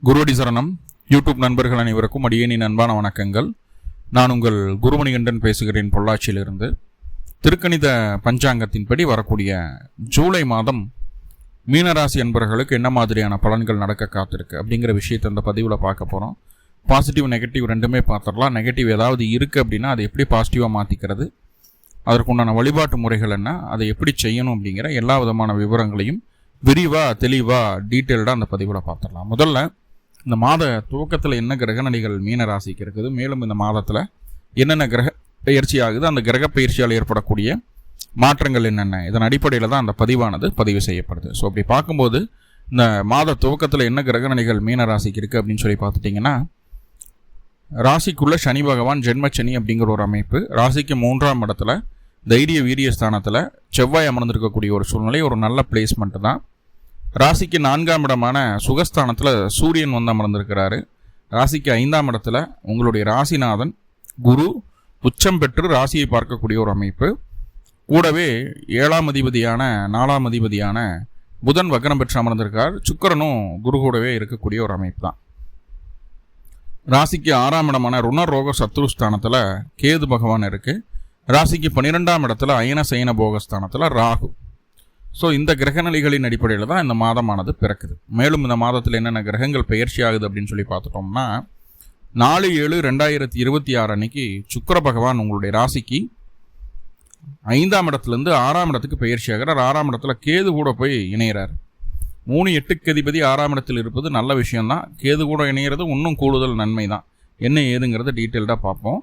குருவடி சரணம். யூடியூப் நண்பர்கள் அனைவருக்கும் அடியேனின் அன்பான வணக்கங்கள். நான் உங்கள் குருமணிகண்டன் பேசுகிறேன், பொள்ளாச்சியிலிருந்து. திருக்கணித பஞ்சாங்கத்தின்படி வரக்கூடிய ஜூலை மாதம் மீனராசி அன்பர்களுக்கு என்ன மாதிரியான பலன்கள் நடக்க காத்திருக்கு அப்படிங்கிற விஷயத்தை இந்த பதிவில் பார்க்க போகிறோம். பாசிட்டிவ் நெகட்டிவ் ரெண்டுமே பார்த்துடலாம். நெகட்டிவ் ஏதாவது இருக்குது அப்படின்னா அதை எப்படி பாசிட்டிவாக மாற்றிக்கிறது, அதற்குண்டான வழிபாட்டு முறைகள் என்ன, அதை எப்படி செய்யணும் அப்படிங்கிற எல்லா விதமான விவரங்களையும் விரிவாக தெளிவாக டீட்டெயில்டாக அந்த பதிவில் பார்த்துடலாம். முதல்ல இந்த மாத துவக்கத்தில் என்ன கிரகநிலைகள் மீன ராசிக்கு இருக்குது, மேலும் இந்த மாதத்தில் என்னென்ன கிரக பயிற்சி ஆகுது, அந்த கிரக பயிற்சியால் ஏற்படக்கூடிய மாற்றங்கள் என்னென்ன, இதன் அடிப்படையில் தான் அந்த பதிவானது பதிவு செய்யப்படுது. ஸோ அப்படி பார்க்கும்போது இந்த மாத துவக்கத்தில் என்ன கிரகநிலைகள் மீன ராசிக்கு இருக்குது அப்படின்னு சொல்லி பார்த்துட்டிங்கன்னா, ராசிக்குள்ள சனி பகவான் ஜென்மச்சனி அப்படிங்கிற ஒரு அமைப்பு, ராசிக்கு 3ஆம் இடத்துல தைரிய வீரிய ஸ்தானத்தில் செவ்வாய் அமர்ந்திருக்கக்கூடிய ஒரு சூழ்நிலை, ஒரு நல்ல பிளேஸ்மெண்ட் தான். ராசிக்கு 4ஆம் இடமான சுகஸ்தானத்தில் சூரியன் வந்து அமர்ந்திருக்கிறாரு. ராசிக்கு 5ஆம் இடத்துல உங்களுடைய ராசிநாதன் குரு உச்சம் பெற்று ராசியை பார்க்கக்கூடிய ஒரு அமைப்பு. கூடவே 7ஆம் அதிபதியான 4ஆம் அதிபதியான புதன் வக்ரம் பெற்று அமர்ந்திருக்கார். சுக்கிரனும் குரு கூடவே இருக்கக்கூடிய ஒரு அமைப்பு தான். ராசிக்கு 6ஆம் இடமான ருணரோக சத்ருஸ்தானத்தில் கேது பகவான் இருக்குது. ராசிக்கு 12ஆம் இடத்துல அயன சயன போகஸ்தானத்தில் ராகு. ஸோ இந்த கிரகநிலைகளின் அடிப்படையில் தான் இந்த மாதமானது பிறக்குது. மேலும் இந்த மாதத்தில் என்னென்ன கிரகங்கள் பயிற்சி ஆகுது அப்படின்னு சொல்லி பார்த்துட்டோம்னா, 4/7/2026 அன்னைக்கு சுக்கிர பகவான் உங்களுடைய ராசிக்கு 5ஆம் இடத்துலேருந்து 6ஆம் இடத்துக்கு பயிற்சி ஆகிறார். 6ஆம் இடத்துல கேது கூட போய் இணைகிறார். 3/8க்கு அதிபதி 6ஆம் இடத்தில் இருப்பது நல்ல விஷயம்தான். கேது கூட இணைகிறது இன்னும் கூடுதல் நன்மை தான். என்ன ஏதுங்கிறத டீட்டெயில்டாக பார்ப்போம்.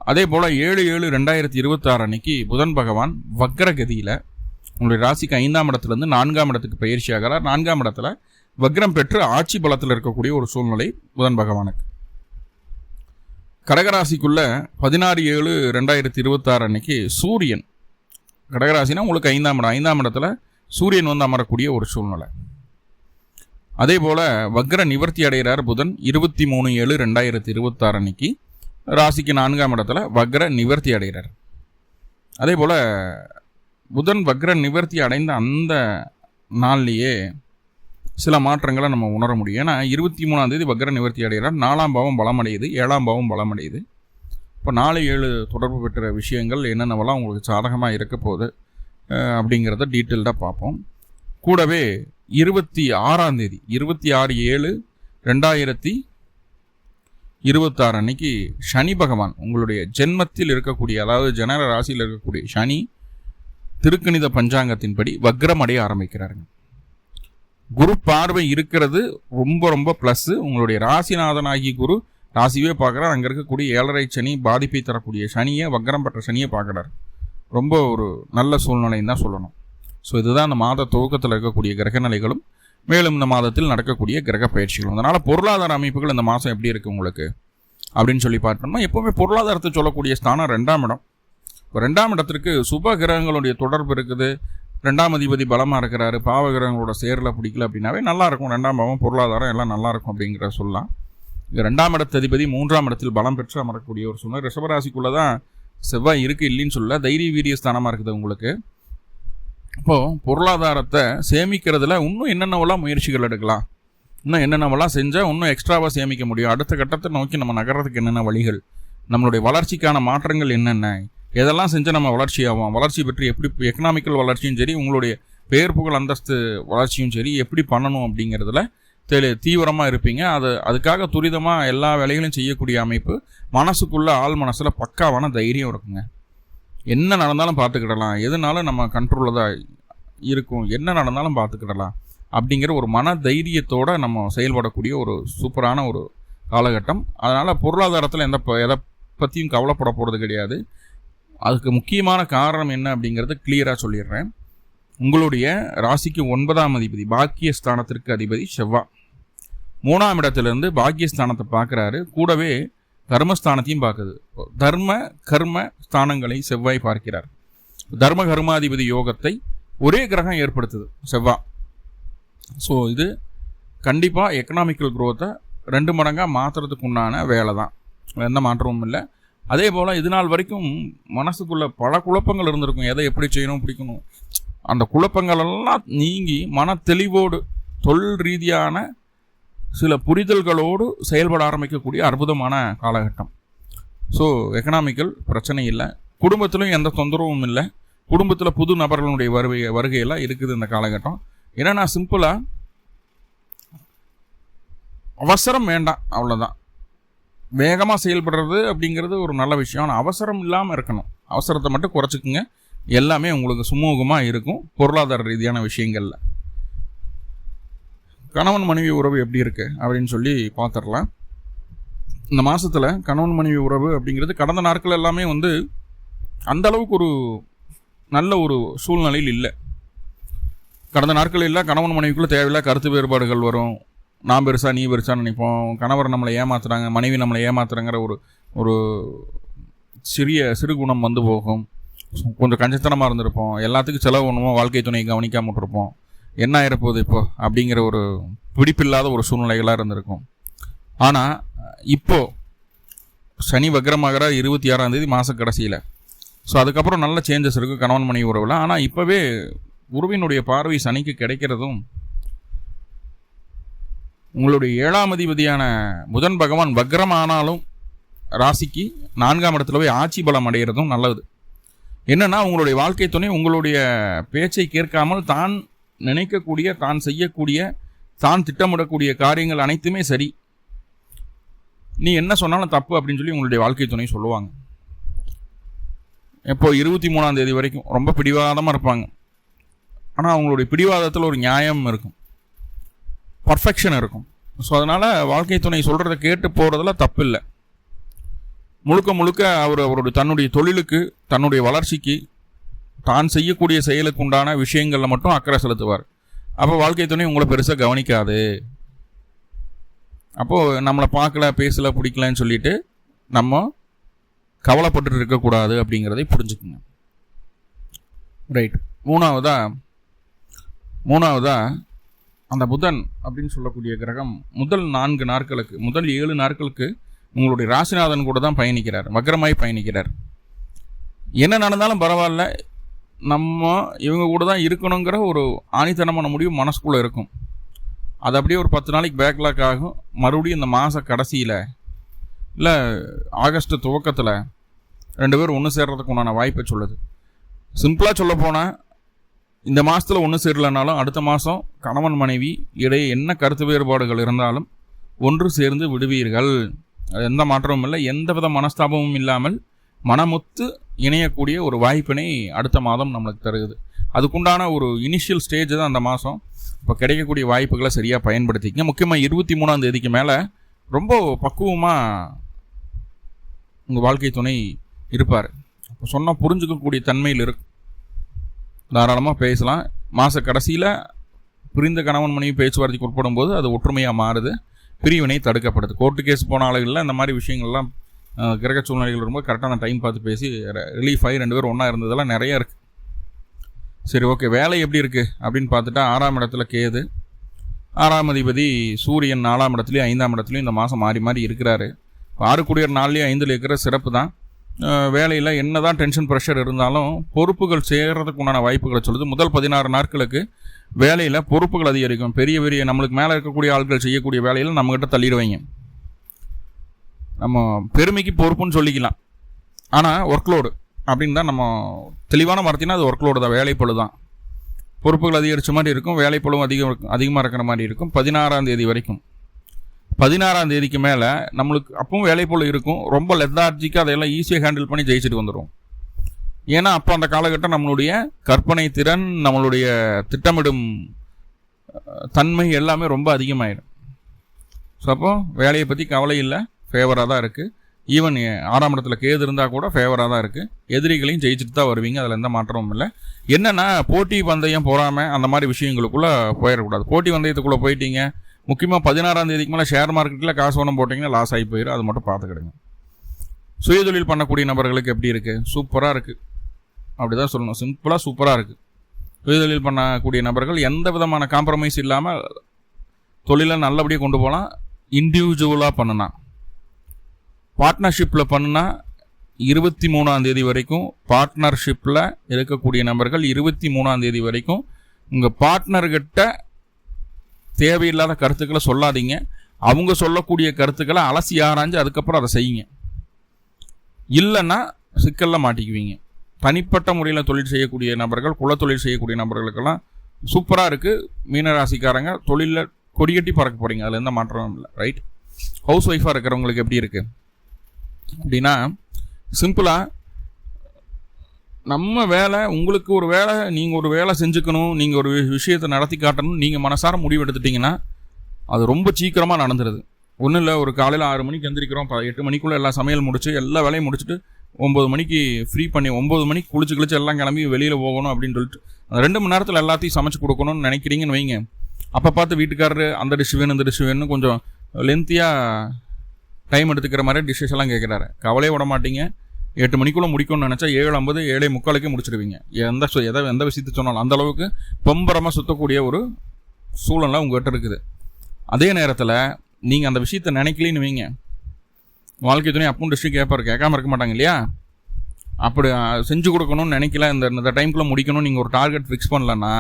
அதே போல் 7/7/2026 அன்னைக்கு புதன் பகவான் வக்ரகதியில் உங்களுடைய ராசிக்கு 5ஆம் இடத்துலேருந்து 4ஆம் இடத்துக்கு பயிற்சி ஆகிறார். 4ஆம் இடத்துல வக்ரம் பெற்று ஆட்சி பலத்தில் இருக்கக்கூடிய ஒரு சூழ்நிலை புதன் பகவானுக்கு. கடகராசிக்குள்ள 16/7/2026 அன்னைக்கு சூரியன், கடகராசினா உங்களுக்கு 5ஆம் இடத்துல சூரியன் வந்து அமரக்கூடிய ஒரு சூழ்நிலை. அதே போல் வக்ர நிவர்த்தி அடைகிறார் புதன் 23/7/2026 அன்னைக்கு ராசிக்கு 4ஆம் இடத்துல வக்ர நிவர்த்தி அடைகிறார். அதே போல் புதன் வக்ர நிவர்த்தி அடைந்த அந்த நாள்லேயே சில மாற்றங்களை நம்ம உணர முடியும். ஏன்னா 23ஆம் தேதி வக்ர நிவர்த்தி அடைகிறார். 4ஆம் பாவம் பலமடையுது, 7ஆம் பாவம் பலமடையுது. இப்போ 4-7 தொடர்பு பெற்ற விஷயங்கள் என்னென்னவெல்லாம் உங்களுக்கு சாதகமாக இருக்க போகுது அப்படிங்கிறத டீட்டெயில்டாக பார்ப்போம். கூடவே 26ஆம் தேதி 26/7/2026 அன்னைக்கு சனி பகவான் உங்களுடைய ஜென்மத்தில் இருக்கக்கூடிய, அதாவது ஜனன ராசியில் இருக்கக்கூடிய சனி திருக்கணித பஞ்சாங்கத்தின்படி வக்ரம் அடைய ஆரம்பிக்கிறாருங்க. குரு பார்வை இருக்கிறது ரொம்ப ரொம்ப ப்ளஸ்ஸு. உங்களுடைய ராசிநாதனாகி குரு ராசியே பார்க்குறார். அங்கே இருக்கக்கூடிய 7.5 சனி பாதிப்பை தரக்கூடிய சனியை, வக்ரம் பெற்ற சனியை பார்க்குறாரு. ரொம்ப ஒரு நல்ல சூழ்நிலைன்னு தான் சொல்லணும். ஸோ இதுதான் அந்த மாத துவக்கத்தில் இருக்கக்கூடிய கிரகநிலைகளும் மேலும் இந்த மாதத்தில் நடக்கக்கூடிய கிரக பயிற்சிகளும். அதனால் பொருளாதார அமைப்புகள் இந்த மாதம் எப்படி இருக்குது உங்களுக்கு அப்படின்னு சொல்லி பார்த்தோம்னா, எப்போவுமே பொருளாதாரத்தை சொல்லக்கூடிய ஸ்தானம் 2ஆம் இடம். இப்போ 2ஆம் இடத்திற்கு சுப கிரகங்களுடைய தொடர்பு இருக்குது. 2ஆம் அதிபதி பலமாக இருக்கிறாரு. பாவ கிரகங்களோட சேரில் பிடிக்கல அப்படின்னாவே நல்லாயிருக்கும். 2ஆம் பாவம் பொருளாதாரம் எல்லாம் நல்லாயிருக்கும் அப்படிங்கிற சொல்லலாம். இங்கே 2ஆம் இடத்து அதிபதி 3ஆம் இடத்தில் பலம் பெற்று அமரக்கூடிய ஒரு சூழ்நிலை. ரிஷபராசிக்குள்ளே தான் செவ்வாய் இருக்குது, இல்லைன்னு சொல்ல. தைரிய வீரிய ஸ்தானமாக இருக்குது உங்களுக்கு. இப்போது பொருளாதாரத்தை சேமிக்கிறதுல இன்னும் என்னென்னவெல்லாம் முயற்சிகள் எடுக்கலாம், இன்னும் என்னென்னவெல்லாம் செஞ்சால் இன்னும் எக்ஸ்ட்ராவாக சேமிக்க முடியும், அடுத்த கட்டத்தை நோக்கி நம்ம நகர்றதுக்கு என்னென்ன வழிகள், நம்மளுடைய வளர்ச்சிக்கான மாற்றங்கள் என்னென்ன, எதெல்லாம் செஞ்சால் நம்ம வளர்ச்சி ஆகும், வளர்ச்சி பற்றி எப்படி எக்கனாமிக்கல் வளர்ச்சியும் சரி, உங்களுடைய பேர் புகழ் அந்தஸ்து வளர்ச்சியும் சரி எப்படி பண்ணணும் அப்படிங்கிறதுல தீவிரமாக இருப்பீங்க. அதுக்காக துரிதமாக எல்லா வேலைகளையும் செய்யக்கூடிய அமைப்பு. மனசுக்குள்ள ஆள் மனசில் பக்காவான தைரியம் இருக்குங்க. என்ன நடந்தாலும் பார்த்துக்கிடலாம், எதுனாலும் நம்ம கண்ட்ரோலில் தான் இருக்கும், என்ன நடந்தாலும் பார்த்துக்கிடலாம் அப்படிங்கிற ஒரு மன தைரியத்தோடு நம்ம செயல்படக்கூடிய ஒரு சூப்பரான ஒரு காலகட்டம். அதனால் பொருளாதாரத்தில் எதை பற்றியும் கவலைப்பட போகிறது கிடையாது. அதுக்கு முக்கியமான காரணம் என்ன அப்படிங்கிறத கிளியராக சொல்லிடுறேன். உங்களுடைய ராசிக்கு 9ஆம் அதிபதி பாக்கியஸ்தானத்திற்கு அதிபதி செவ்வாய் 3ஆம் இடத்துலேருந்து பாக்கியஸ்தானத்தை பார்க்குறாரு. கூடவே கர்மஸ்தானத்தையும் பார்க்குது. தர்ம கர்ம ஸ்தானங்களை செவ்வாய் பார்க்கிறார். தர்ம கர்மாதிபதி யோகத்தை ஒரே கிரகம் ஏற்படுத்துது, செவ்வாய். ஸோ இது கண்டிப்பாக எக்கனாமிக்கல் குரோத்தை 2 மடங்காக மாற்றுறதுக்கு உண்டான வேலை தான், எந்த மாற்றமும் இல்லை. அதே போல் இது நாள் வரைக்கும் மனசுக்குள்ளே பல குழப்பங்கள் இருந்திருக்கும். எதை எப்படி செய்யணும் பிடிக்கணும், அந்த குழப்பங்களெல்லாம் நீங்கி மன தெளிவோடு தொழில் ரீதியான சில புரிதல்களோடு செயல்பட ஆரம்பிக்கக்கூடிய அற்புதமான காலகட்டம். ஸோ எக்கனாமிக்கல் பிரச்சனை இல்லை, குடும்பத்திலும் எந்த தொந்தரவும் இல்லை, குடும்பத்தில் புது நபர்களுடைய வருகையெல்லாம் இருக்குது இந்த காலகட்டம். ஏன்னா நான் சிம்பிளாக அவசரம் வேண்டாம், அவ்வளோதான். வேகமாக செயல்படுறது அப்படிங்கிறது ஒரு நல்ல விஷயம். ஆனால் அவசரம் இல்லாமல் இருக்கணும். அவசரத்தை மட்டும் குறைச்சிக்குங்க, எல்லாமே உங்களுக்கு சுமூகமாக இருக்கும். பொருளாதார ரீதியான விஷயங்களில் கணவன் மனைவி உறவு எப்படி இருக்கு அப்படின்னு சொல்லி பார்த்துடலாம். இந்த மாதத்தில் கணவன் மனைவி உறவு அப்படிங்கிறது கடந்த நாட்கள் எல்லாமே அந்த அளவுக்கு ஒரு நல்ல ஒரு சூழ்நிலையில் இல்லை. கடந்த நாட்கள் இல்லை, கணவன் மனைவிக்குள்ளே தேவையில்லை கருத்து வேறுபாடுகள் வரும். நான் பெருசா நீ பெருசான்னு நினைப்போம். கணவர் நம்மளை ஏமாத்துறாங்க, மனைவி நம்மளை ஏமாத்துறாங்கிற ஒரு சிறு குணம் போகும். கொஞ்சம் கஞ்சத்தனமாக இருந்திருப்போம். எல்லாத்துக்கும் செலவு பண்ணுவோம், வாழ்க்கை துணையை கவனிக்காம விட்டுருப்போம். என்ன ஆயிரப்போகுது இப்போ அப்படிங்கிற ஒரு பிடிப்பில்லாத ஒரு சூழ்நிலைகளாக இருந்திருக்கும். ஆனால் இப்போது சனி வக்ரமாகிற 26ஆம் தேதி மாத கடைசியில். ஸோ அதுக்கப்புறம் நல்ல சேஞ்சஸ் இருக்குது கணவன் மனைவி உறவில். ஆனால் இப்போவே குருவினுடைய பார்வை சனிக்கு கிடைக்கிறதும், உங்களுடைய 7ஆம் அதிபதியான புதன் பகவான் வக்ரமானாலும் ராசிக்கு 4ஆம் இடத்துல போய் ஆட்சி பலம் அடைகிறதும் நல்லது. என்னன்னா, உங்களுடைய வாழ்க்கை துணை உங்களுடைய பேச்சை கேட்காமல் தான் நினைக்கக்கூடிய, தான் செய்யக்கூடிய, தான் திட்டமிடக்கூடிய காரியங்கள் அனைத்துமே சரி, நீ என்ன சொன்னாலும் தப்பு அப்படின்னு சொல்லி உங்களுடைய வாழ்க்கை துணை சொல்லுவாங்க. இப்போ 23ஆம் தேதி வரைக்கும் ரொம்ப பிடிவாதமாக இருப்பாங்க. ஆனால் அவங்களுடைய பிடிவாதத்தில் ஒரு நியாயம் இருக்கும், பர்ஃபெக்ஷன் இருக்கும். ஸோ அதனால் வாழ்க்கை துணை சொல்கிறத கேட்டு போகிறதுல தப்பு இல்லை. முழுக்க முழுக்க அவருடைய தன்னுடைய தொழிலுக்கு, தன்னுடைய வளர்ச்சிக்கு, தான் செய்யக்கூடிய செயலுக்கு உண்டான விஷயங்களில் மட்டும் அக்கறை செலுத்துவார். அப்போ வாழ்க்கை துணை உங்களை பெருசாக கவனிக்காது. அப்போது நம்மளை பார்க்கல, பேசலை, பிடிக்கலன்னு சொல்லிட்டு நம்ம கவலைப்பட்டு இருக்கக்கூடாது அப்படிங்கிறதை புரிஞ்சுக்குங்க. ரைட். மூணாவதா அந்த புதன் அப்படின்னு சொல்லக்கூடிய கிரகம் முதல் 4 நாட்களுக்கு, முதல் 7 நாட்களுக்கு உங்களுடைய ராசிநாதன் கூட தான் பயணிக்கிறார், வக்ரமாய் பயணிக்கிறார். என்ன நடந்தாலும் பரவாயில்ல, நம்ம இவங்க கூட தான் இருக்கணுங்கிற ஒரு ஆணித்தனமான முடிவு மனசுக்குள்ளே இருக்கும். அது அப்படியே ஒரு 10 நாளைக்கு பேக்லாக் ஆகும். மறுபடியும் இந்த மாத கடைசியில் இல்லை ஆகஸ்ட் துவக்கத்தில் 2 பேரும் ஒன்று சேர்றதுக்கு உண்டான வாய்ப்பை சொல்லுது. சிம்பிளாக சொல்ல போனால், இந்த மாதத்தில் ஒன்று சேரலைனாலும் அடுத்த மாதம் கணவன் மனைவி இடையே என்ன கருத்து வேறுபாடுகள் இருந்தாலும் ஒன்று சேர்ந்து விடுவீர்கள். எந்த மாற்றமும் இல்லை, எந்த வித மனஸ்தாபமும் இல்லாமல் மனமுத்து இணையக்கூடிய ஒரு வாய்ப்பினை அடுத்த மாதம் நம்மளுக்கு தருகுது. அதுக்குண்டான ஒரு இனிஷியல் ஸ்டேஜ் தான் அந்த மாதம். இப்போ கிடைக்கக்கூடிய வாய்ப்புகளை சரியாக பயன்படுத்திக்கங்க. முக்கியமாக 23ஆம் தேதிக்கு மேலே ரொம்ப பக்குவமாக உங்கள் வாழ்க்கை துணை இருப்பார். இப்போ சொன்னால் புரிஞ்சுக்கக்கூடிய தன்மையில் இருக்கு, தாராளமாக பேசலாம். மாத கடைசியில் பிரிந்த கணவன் மனைவி பேச்சுவார்த்தைக்கு உட்படும் போது அது ஒற்றுமையாக மாறுது, பிரிவினை தடுக்கப்படுது. கோர்ட்டு கேஸ் போன ஆளுகளில் இந்த மாதிரி விஷயங்கள்லாம் கிரக சூழ்நிலைகள் ரொம்ப கரெக்டான டைம் பார்த்து பேசி ரிலீஃப் ஆகி 2 பேரும் ஒன்றா இருந்ததெல்லாம் நிறையா இருக்குது. சரி, ஓகே. வேலை எப்படி இருக்குது அப்படின்னு பார்த்துட்டா 6ஆம் இடத்துல கேது, 6ஆம் அதிபதி சூரியன் 4ஆம் இடத்துலையும் 5ஆம் இடத்துலையும் இந்த மாதம் மாறி மாறி இருக்கிறாரு. 6 கூடியர் 4லேயும் 5ல் இருக்கிற சிறப்பு தான். வேலையில் என்ன தான் டென்ஷன் ப்ரெஷர் இருந்தாலும் பொறுப்புகள் சேர்கிறதுக்கு உண்டான வாய்ப்புகளை சொல்லுது. முதல் 16 நாட்களுக்கு வேலையில் பொறுப்புகள் அதிகரிக்கும். பெரிய பெரிய நம்மளுக்கு மேலே இருக்கக்கூடிய ஆட்கள் செய்யக்கூடிய வேலையில் நம்மகிட்ட தள்ளிடுவாங்க. நம்ம பெருமைக்கு பொறுப்புன்னு சொல்லிக்கலாம், ஆனால் ஒர்க்லோடு அப்படின்னு தான் நம்ம தெளிவான வார்த்தைனா அது ஒர்க்லோடு தான், வேலைப்பளு தான். பொறுப்புகள் அதிகரித்த மாதிரி இருக்கும், வேலைப்பளும் அதிகமாக இருக்கிற மாதிரி இருக்கும் 16ஆம் தேதி வரைக்கும். 16ஆம் தேதிக்கு மேலே நம்மளுக்கு அப்பவும் வேலைப்பளு இருக்கும். ரொம்ப லெத்தார்ஜிக்காக அதையெல்லாம் ஈஸியாக ஹேண்டில் பண்ணி ஜெயிச்சுட்டு வந்துடும். ஏன்னா அப்போ அந்த காலகட்டம் நம்மளுடைய கற்பனை திறன், நம்மளுடைய திட்டமிடும் தன்மை எல்லாமே ரொம்ப அதிகமாகிடும். ஸோ அப்போ வேலையை பற்றி கவலை இல்லை, ஃபேவராக தான் இருக்குது. ஈவன் 6ஆம் இடத்துல கேது இருந்தால் கூட ஃபேவராக தான் இருக்குது. எதிரிகளையும் ஜெயிச்சுட்டு தான் வருவீங்க, அதில் எந்த மாற்றமும் இல்லை. என்னென்னா, போட்டி பந்தயம் போகாமல் அந்த மாதிரி விஷயங்களுக்குள்ளே போயிடக்கூடாது. போட்டி பந்தயத்துக்குள்ளே போயிட்டீங்க, முக்கியமாக 16ஆம் தேதிக்கு மேலே ஷேர் மார்க்கெட்டில் காசு ஒன்றும் போட்டிங்கன்னா லாஸ் ஆகி போயிடும். அது மட்டும் பார்த்துக்கிடுங்க. சுயதொழில் பண்ணக்கூடிய நபர்களுக்கு எப்படி இருக்குது? சூப்பராக இருக்குது, அப்படி தான் சொல்லணும். சிம்பிளாக சூப்பராக இருக்குது. சுயதொழில் பண்ணக்கூடிய நபர்கள் எந்த விதமான காம்ப்ரமைஸ் இல்லாமல் தொழிலை நல்லபடியாக கொண்டு போகலாம். இண்டிவிஜுவலாக பண்ணுனா, பார்ட்னர்ஷிப்பில் பண்ணுனா 23ஆம் தேதி வரைக்கும் பார்ட்னர்ஷிப்பில் இருக்கக்கூடிய நபர்கள் 23ஆம் தேதி வரைக்கும் உங்கள் பார்ட்னர்கிட்ட தேவையில்லாத கருத்துக்களை சொல்லாதீங்க. அவங்க சொல்லக்கூடிய கருத்துக்களை அலசி ஆராய்ஞ்சு அதுக்கப்புறம் அதை செய்யுங்க. இல்லைன்னா சிக்கலில் மாட்டிக்குவீங்க. தனிப்பட்ட முறையில் தொழில் செய்யக்கூடிய நபர்கள், குலத்தொழில் செய்யக்கூடிய நபர்களுக்கெல்லாம் சூப்பராக இருக்குது. மீனராசிக்காரங்க தொழிலில் கொடிகட்டி பறக்க போகிறீங்க, அதில் எந்த மாற்றமும் இல்லை. ரைட். ஹவுஸ் ஒய்ஃபாக இருக்கிறவங்களுக்கு எப்படி இருக்குது அப்படின்னா, சிம்பிளாக நம்ம வேலை, உங்களுக்கு ஒரு வேலை, நீங்கள் ஒரு வேலை செஞ்சுக்கணும், நீங்கள் ஒரு விஷயத்தை நடத்தி காட்டணும், நீங்கள் மனசார முடிவு எடுத்துட்டிங்கன்னா அது ரொம்ப சீக்கிரமாக நடந்துடுது. ஒன்றும் இல்லை, ஒரு காலையில் 6 மணிக்கு எந்திரிக்கிறோம், 8 மணிக்குள்ளே எல்லா சமையல் முடிச்சு எல்லா வேலையும் முடிச்சுட்டு 9 மணிக்கு ஃப்ரீ பண்ணி 9 மணிக்கு குளிச்சு எல்லாம் கிளம்பி வெளியில் போகணும் அப்படின்னு சொல்லிட்டு அந்த 2 மணி நேரத்தில் எல்லாத்தையும் சமைச்சு கொடுக்கணும்னு நினைக்கிறீங்கன்னு வைங்க. அப்போ பார்த்து வீட்டுக்காரரு அந்த டிஷ் வேணும் இந்த டிஷ் வேணும்னு கொஞ்சம் லென்த்தியாக டைம் எடுத்துக்கிற மாதிரி டிஷ்ஷஸ் எல்லாம் கேட்குறாரு. கவலையே விட மாட்டீங்க. 8 மணிக்குள்ளே முடிக்கணும்னு நினச்சா 7:50 7:45 முடிச்சிடுவீங்க. எந்த விஷயத்தை சொன்னாலும் அந்த அளவுக்கு பம்பரமாக சுற்றக்கூடிய ஒரு சூழலாம் உங்கள்கிட்ட இருக்குது. அதே நேரத்தில் நீங்கள் அந்த விஷயத்தை நினைக்கலின்னு வைங்க, வாழ்க்கை துணை அப்பவும் டிஸ்ட்ரிக் கேட்காம இருக்க மாட்டாங்க இல்லையா? அப்படி செஞ்சு கொடுக்கணும்னு நினைக்கல, இந்த டைம்குள்ளே முடிக்கணும் நீங்கள் ஒரு டார்கெட் ஃபிக்ஸ் பண்ணலன்னா,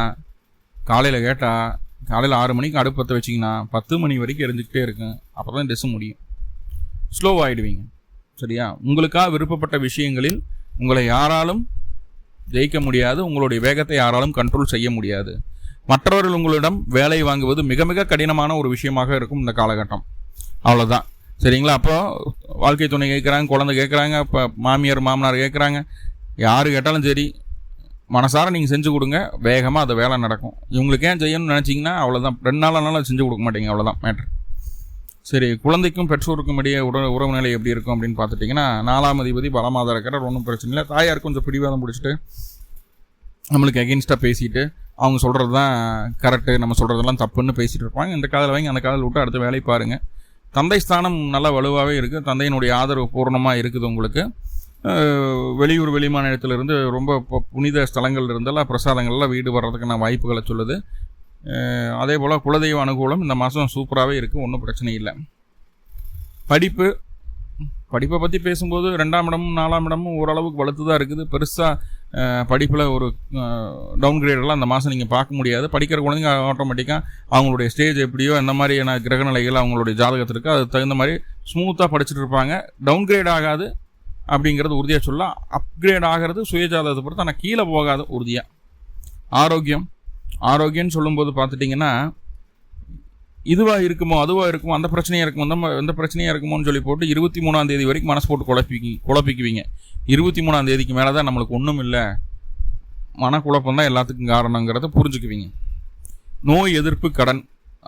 காலையில் கேட்டால் காலையில் 6 மணிக்கு அடுப்பு பற்ற வச்சிங்கன்னா 10 மணி வரைக்கும் எரிஞ்சுக்கிட்டே இருக்கும். அப்போ தான் டெஸ்ட் முடியும். ஸ்லோ ஆகிடுவீங்க. சரியா? உங்களுக்காக விருப்பப்பட்ட விஷயங்களில் உங்களை யாராலும் ஜெயிக்க முடியாது. உங்களுடைய வேகத்தை யாராலும் கண்ட்ரோல் செய்ய முடியாது. மற்றவர்கள் உங்களிடம் வேலை வாங்குவது மிக மிக கடினமான ஒரு விஷயமாக இருக்கும் இந்த காலகட்டம். அவ்வளோதான். சரிங்களா? அப்போ வாழ்க்கை துணை கேட்குறாங்க, குழந்தை கேட்குறாங்க, இப்போ மாமியார் மாமனார் கேட்குறாங்க, யார் கேட்டாலும் சரி மனசார நீங்கள் செஞ்சு கொடுங்க, வேகமாக அந்த வேலை நடக்கும். இவங்களுக்கு ஏன் செய்யணும்னு நினச்சிங்கன்னா அவ்வளோதான். 2 நாளானாலும் செஞ்சு கொடுக்க மாட்டீங்க, அவ்வளோதான் மேட்ரு. சரி, குழந்தைக்கும் பெற்றோருக்கும் இடையே உறவு நிலை எப்படி இருக்கும் அப்படின்னு பார்த்துட்டிங்கன்னா, 4ஆம் அதிபதி பலமாக தான் இருக்கிற, ஒன்றும் பிரச்சனை இல்லை. தாயார் கொஞ்சம் பிடிவாதம் பிடிச்சிட்டு நம்மளுக்கு அகெயின்ஸ்டாக பேசிட்டு அவங்க சொல்கிறது தான் கரெக்டு, நம்ம சொல்கிறதெல்லாம் தப்புன்னு பேசிகிட்டு இருப்பாங்க. இந்த காதில் வாங்கி அந்த காதில் விட்டு அடுத்த வேலையை பாருங்கள். தந்தை ஸ்தானம் நல்லா வலுவாகவே இருக்குது. தந்தையினுடைய ஆதரவு பூர்ணமாக இருக்குது உங்களுக்கு. வெளியூர் வெளி மாநிலத்திலிருந்து ரொம்ப புனித ஸ்தலங்கள் இருந்தெல்லாம் பிரசாதங்கள்லாம் வீடு வர்றதுக்கான வாய்ப்புகளை சொல்லுது. அதே போல் குலதெய்வ அனுகூலம் இந்த மாதம் சூப்பராகவே இருக்குது, ஒன்றும் பிரச்சனை இல்லை. படிப்பை பற்றி பேசும்போது 2ஆம் இடமும் 4ஆம் இடமும் ஓரளவுக்கு வலுத்து தான் இருக்குது. பெருசாக படிப்பில் ஒரு டவுன்கிரேடெல்லாம் அந்த மாதம் நீங்கள் பார்க்க முடியாது. படிக்கிற குழந்தைங்க ஆட்டோமேட்டிக்காக அவங்களுடைய ஸ்டேஜ் எப்படியோ அந்த மாதிரியான கிரகநிலைகள் அவங்களுடைய ஜாதகத்திற்கு அது தகுந்த மாதிரி ஸ்மூத்தாக படிச்சுட்டு இருப்பாங்க. டவுன்கிரேட் ஆகாது அப்படிங்கிறது உறுதியாக சொல்லலாம். அப்கிரேட் ஆகிறது சுய ஜாதகத்தை பொறுத்து, ஆனால் கீழே போகாது உறுதியாக. ஆரோக்கியம்னு சொல்லும்போது பார்த்துட்டிங்கன்னா, இதுவாக இருக்குமோ அதுவாக இருக்குமோ அந்த பிரச்சனையாக இருக்குமோ எந்த பிரச்சனையாக இருக்குமோன்னு சொல்லி போட்டு 23ஆம் தேதி வரைக்கும் மனசு போட்டு குழப்பிக்குவீங்க. 23ஆம் தேதிக்கு மேலே தான் நம்மளுக்கு ஒன்றும் இல்லை, மனக்குழப்பம் தான் எல்லாத்துக்கும் காரணங்கிறத புரிஞ்சுக்குவீங்க. நோய் எதிர்ப்பு கடன்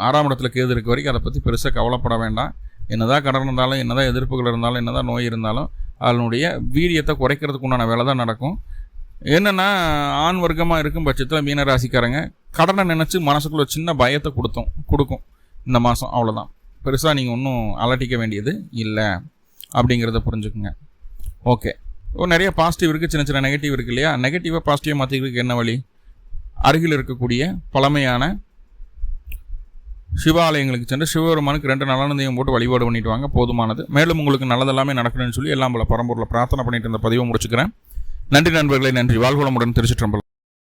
6ஆம் இடத்துல கேது இருக்க வரைக்கும் அதை பற்றி பெருசாக கவலைப்பட வேண்டாம். என்னதான் கடன் இருந்தாலும், என்னதான் எதிர்ப்புகள் இருந்தாலும், என்னதான் நோய் இருந்தாலும் அதனுடைய வீரியத்தை குறைக்கிறதுக்கு உண்டான வேலை தான் நடக்கும். என்னென்னா, ஆண் வர்க்கமாக இருக்கும் பட்சத்தில் மீனராசிக்காரங்க கடனை நினச்சி மனசுக்குள்ள சின்ன பயத்தை கொடுக்கும் இந்த மாதம். அவ்வளோதான். பெருசாக நீங்கள் ஒன்றும் அலட்டிக்க வேண்டியது இல்லை அப்படிங்கிறத புரிஞ்சுக்குங்க. ஓகே. நிறைய பாசிட்டிவ் இருக்குது, சின்ன சின்ன நெகட்டிவ் இருக்குது இல்லையா? நெகட்டிவாக பாசிட்டிவாக மாற்றிக்கிறதுக்கு என்ன வழி? அருகில் இருக்கக்கூடிய பழமையான சிவாலயங்களுக்கு சென்று சிவபெருமானுக்கு 2 நல்லெண்ணெய் தெய்வம் போட்டு வழிபாடு பண்ணிட்டு வாங்க, போதுமானது. மேலும் உங்களுக்கு நல்லதெல்லாமே நடக்கணும்னு சொல்லி எல்லாம் போல பரம்பொருளை பிரார்த்தனை பண்ணிட்டு இருந்த பதிவை முடிச்சுக்கிறேன். நன்றி நண்பர்களே, நன்றி. வாழ்வளமுடன். திருச்சிற்றம்பலம்.